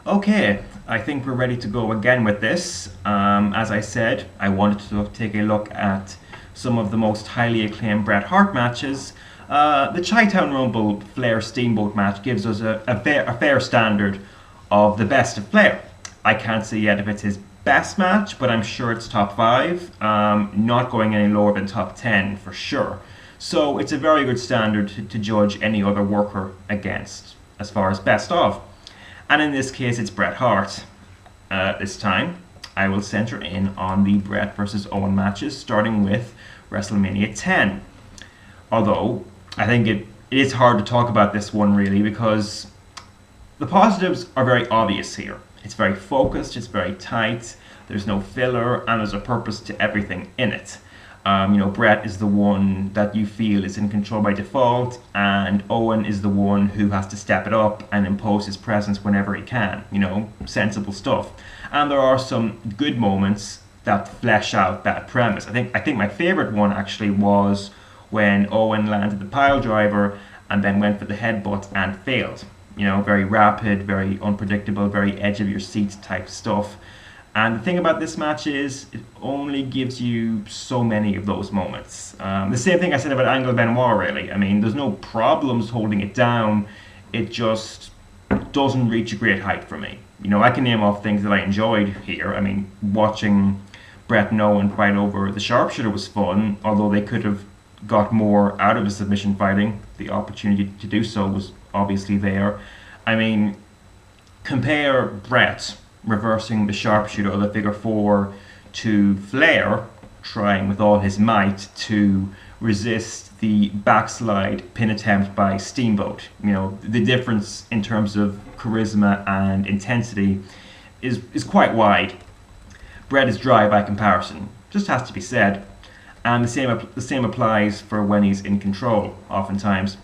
Okay, I think we're ready to go again with this. As I said, I wanted to take a look at some of the most highly acclaimed Bret Hart matches. The Chi-Town Rumble Flair Steamboat match gives us a fair standard of the best of Flair. I can't say yet if it's his best match, but I'm sure it's top 5, not going any lower than top 10 for sure. So it's a very good standard to judge any other worker against as far as best of. And in this case, it's Bret Hart. This time, I will center in on the Bret versus Owen matches, starting with WrestleMania 10. Although, I think it is hard to talk about this one really because the positives are very obvious here. It's very focused, it's very tight, there's no filler, and there's a purpose to everything in it. Bret is the one that you feel is in control by default, and Owen is the one who has to step it up and impose his presence whenever he can. Sensible stuff. And there are some good moments that flesh out that premise. I think my favorite one actually was when Owen landed the pile driver and then went for the headbutt and failed. Very rapid, very unpredictable, very edge of your seat type stuff. And the thing about this match is it only gives you so many of those moments. The same thing I said about Angle Benoit, really. I mean, there's no problems holding it down. It just doesn't reach a great height for me. I can name off things that I enjoyed here. I mean, watching Bret and Owen fight over the sharpshooter was fun, although they could have got more out of the submission fighting. The opportunity to do so was obviously there. I mean, compare Bret reversing the sharpshooter or the figure 4 to Flair trying with all his might to resist the backslide pin attempt by Steamboat. The difference in terms of charisma and intensity is quite wide. Bret is dry by comparison, just has to be said. And the same applies for when he's in control, oftentimes.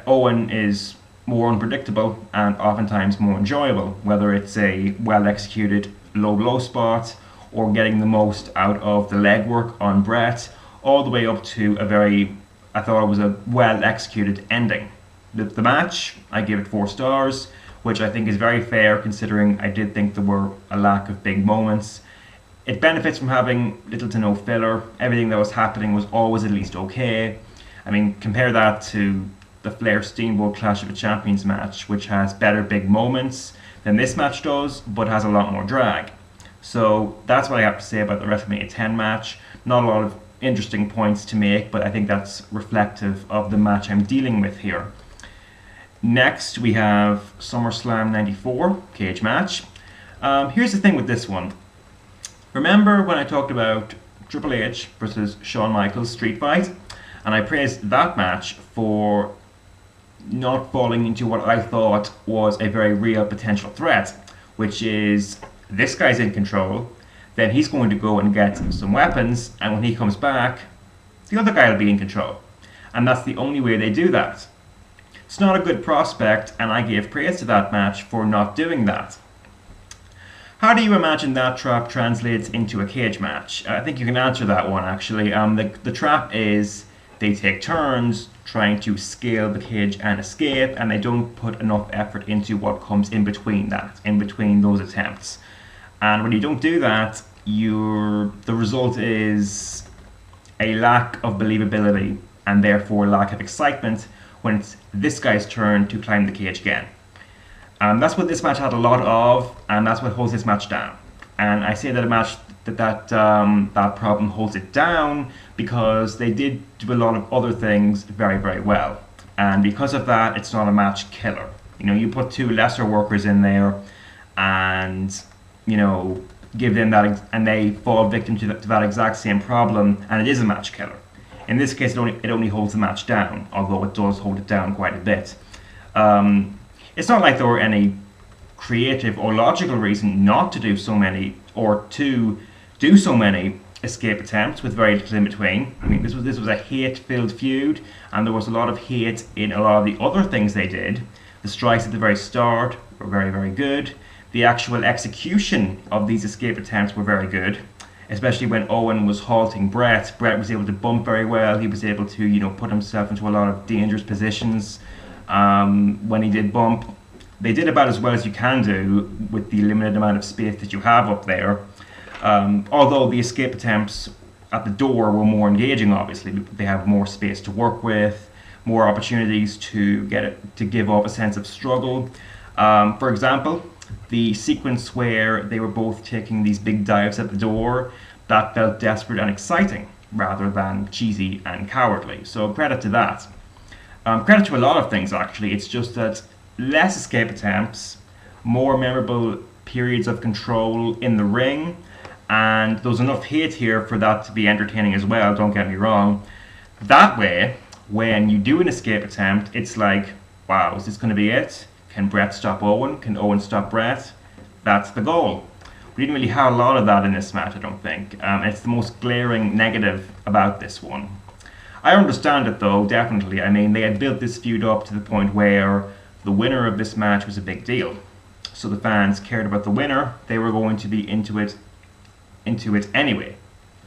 Owen is more unpredictable and oftentimes more enjoyable, whether it's a well-executed low blow spot or getting the most out of the legwork on Bret, all the way up to I thought it was a well-executed ending. The match, I give it 4 stars, which I think is very fair considering I did think there were a lack of big moments. It benefits from having little to no filler. Everything that was happening was always at least okay. I mean, compare that to the Flair Steamboat Clash of the Champions match, which has better big moments than this match does, but has a lot more drag. So that's what I have to say about the WrestleMania 10 match. Not a lot of interesting points to make, but I think that's reflective of the match I'm dealing with here. Next, we have SummerSlam 94 cage match. Here's the thing with this one. Remember when I talked about Triple H versus Shawn Michaels street fight? And I praised that match for not falling into what I thought was a very real potential threat, which is this guy's in control, then he's going to go and get some weapons, and when he comes back, the other guy will be in control. And that's the only way they do that. It's not a good prospect, and I gave praise to that match for not doing that. How do you imagine that trap translates into a cage match? I think you can answer that one actually. The trap is they take turns trying to scale the cage and escape, and they don't put enough effort into what comes in between those attempts. And when you don't do that, the result is a lack of believability and therefore lack of excitement when it's this guy's turn to climb the cage again. That's what this match had a lot of, and that's what holds this match down. And I say that a match that problem holds it down because they did do a lot of other things very, very well. And because of that, it's not a match killer. You put 2 lesser workers in there and, give them that, and they fall victim to that exact same problem, and it is a match killer. In this case, it only holds the match down, although it does hold it down quite a bit. It's not like there were any creative or logical reason not to do so many, or to do so many escape attempts with very little in between. I mean, this was a hate-filled feud, and there was a lot of hate in a lot of the other things they did. The strikes at the very start were very, very good. The actual execution of these escape attempts were very good, especially when Owen was halting Bret. Bret was able to bump very well. He was able to, put himself into a lot of dangerous positions when he did bump. They did about as well as you can do with the limited amount of space that you have up there. Although the escape attempts at the door were more engaging, obviously. They have more space to work with, more opportunities to give off a sense of struggle. For example, the sequence where they were both taking these big dives at the door, that felt desperate and exciting rather than cheesy and cowardly. So credit to that. Credit to a lot of things, actually. It's just that less escape attempts, more memorable periods of control in the ring, and there was enough hate here for that to be entertaining as well, don't get me wrong. That way, when you do an escape attempt, it's like, wow, is this going to be it? Can Bret stop Owen? Can Owen stop Bret? That's the goal. We didn't really have a lot of that in this match, I don't think. It's the most glaring negative about this one. I understand it though, definitely. I mean, they had built this feud up to the point where the winner of this match was a big deal. So the fans cared about the winner. They were going to be into it anyway.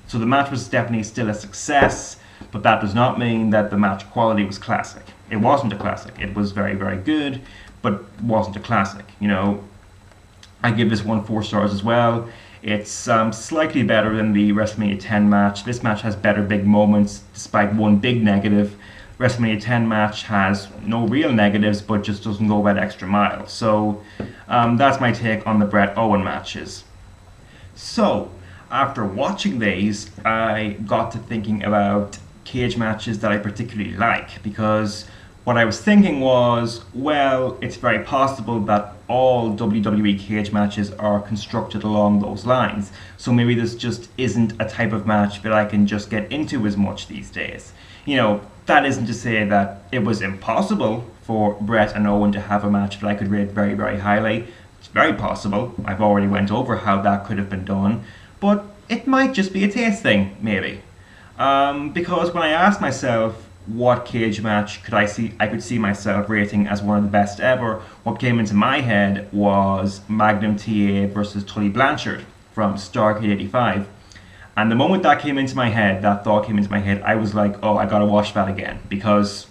So the match was definitely still a success, but that does not mean that the match quality was classic. It wasn't a classic. It was very, very good, but wasn't a classic. You know, I give this one 4 stars as well. It's slightly better than the WrestleMania 10 match. This match has better big moments, despite one big negative. WrestleMania 10 match has no real negatives, but just doesn't go that extra mile. So that's my take on the Bret Owen matches. So after watching these, I got to thinking about cage matches that I particularly like, because what I was thinking was, well, it's very possible that all WWE cage matches are constructed along those lines. So maybe this just isn't a type of match that I can just get into as much these days. You know, that isn't to say that it was impossible for Bret and Owen to have a match that I could rate very, very highly. It's very possible. I've already went over how that could have been done. But it might just be a taste thing, maybe. Because when I asked myself, what cage match I could see myself rating as one of the best ever, what came into my head was Magnum TA versus Tully Blanchard from Starrcade 85. And the moment that came into my head, that thought came into my head, I was like, oh, I gotta watch that again. Because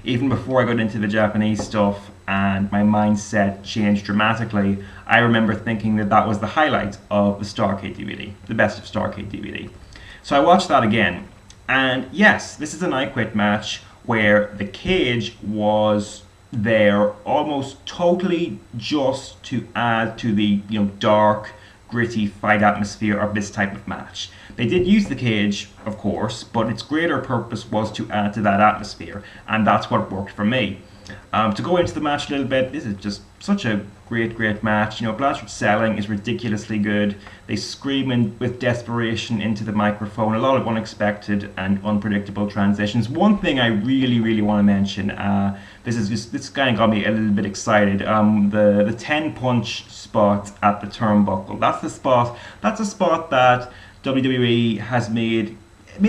even before I got into the Japanese stuff and my mindset changed dramatically, I remember thinking that that was the highlight of the Starrcade DVD, the best of Starrcade DVD. So I watched that again. And yes, this is an I Quit match where the cage was there almost totally just to add to the dark, gritty fight atmosphere of this type of match. They did use the cage, of course, but its greater purpose was to add to that atmosphere, and that's what worked for me. To go into the match a little bit, this is just such a great match. You know, Blanchard's selling is ridiculously good. They scream with desperation into the microphone. A lot of unexpected and unpredictable transitions. One thing I really want to mention, this kind of got me a little bit excited. The 10 punch spot at the turnbuckle. That's a spot that WWE has made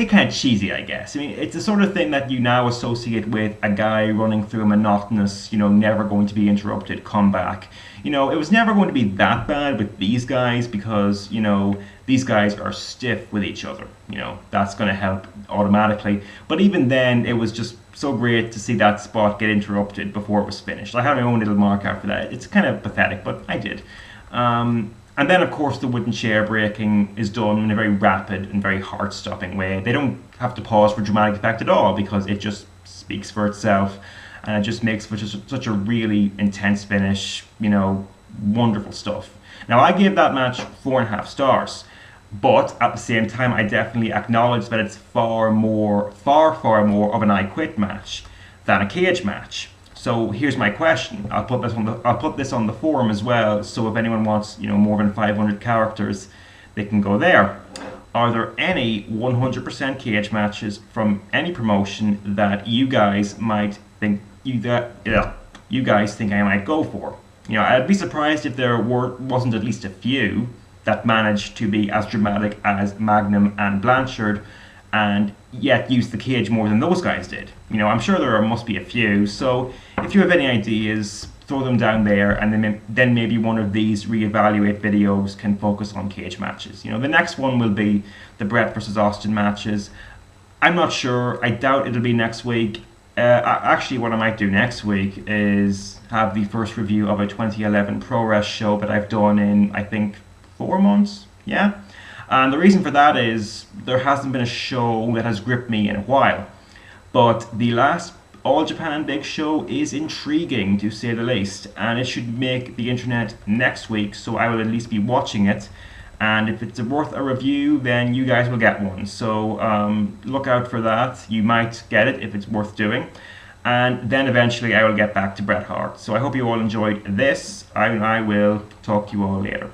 kind of cheesy, I guess. I mean, it's the sort of thing that you now associate with a guy running through a monotonous, never going to be interrupted comeback. It was never going to be that bad with these guys because, these guys are stiff with each other. That's going to help automatically. But even then, it was just so great to see that spot get interrupted before it was finished. I had my own little mark out for that. It's kind of pathetic, but I did. And then, of course, the wooden chair breaking is done in a very rapid and very heart-stopping way. They don't have to pause for dramatic effect at all because it just speaks for itself. And it just makes for such a really intense finish, wonderful stuff. Now, I gave that match 4.5 stars. But at the same time, I definitely acknowledge that it's far more of an I Quit match than a cage match. So here's my question. I'll put this on the forum as well. So if anyone wants, more than 500 characters, they can go there. Are there any 100% cage matches from any promotion that you guys might think you guys think I might go for? I'd be surprised if there wasn't at least a few that managed to be as dramatic as Magnum and Blanchard, and yet use the cage more than those guys did. I'm sure there must be a few, so if you have any ideas, throw them down there, and then maybe one of these reevaluate videos can focus on cage matches. The next one will be the Bret versus Austin matches. I'm not sure, I doubt it'll be next week. Actually, what I might do next week is have the first review of a 2011 Pro Wrest show that I've done in, I think, 4 months. Yeah. And the reason for that is there hasn't been a show that has gripped me in a while. But the last All Japan Big Show is intriguing, to say the least, and it should make the internet next week, so I will at least be watching it. And if it's worth a review, then you guys will get one. So look out for that. You might get it if it's worth doing. And then eventually I will get back to Bret Hart. So I hope you all enjoyed this, and I will talk to you all later.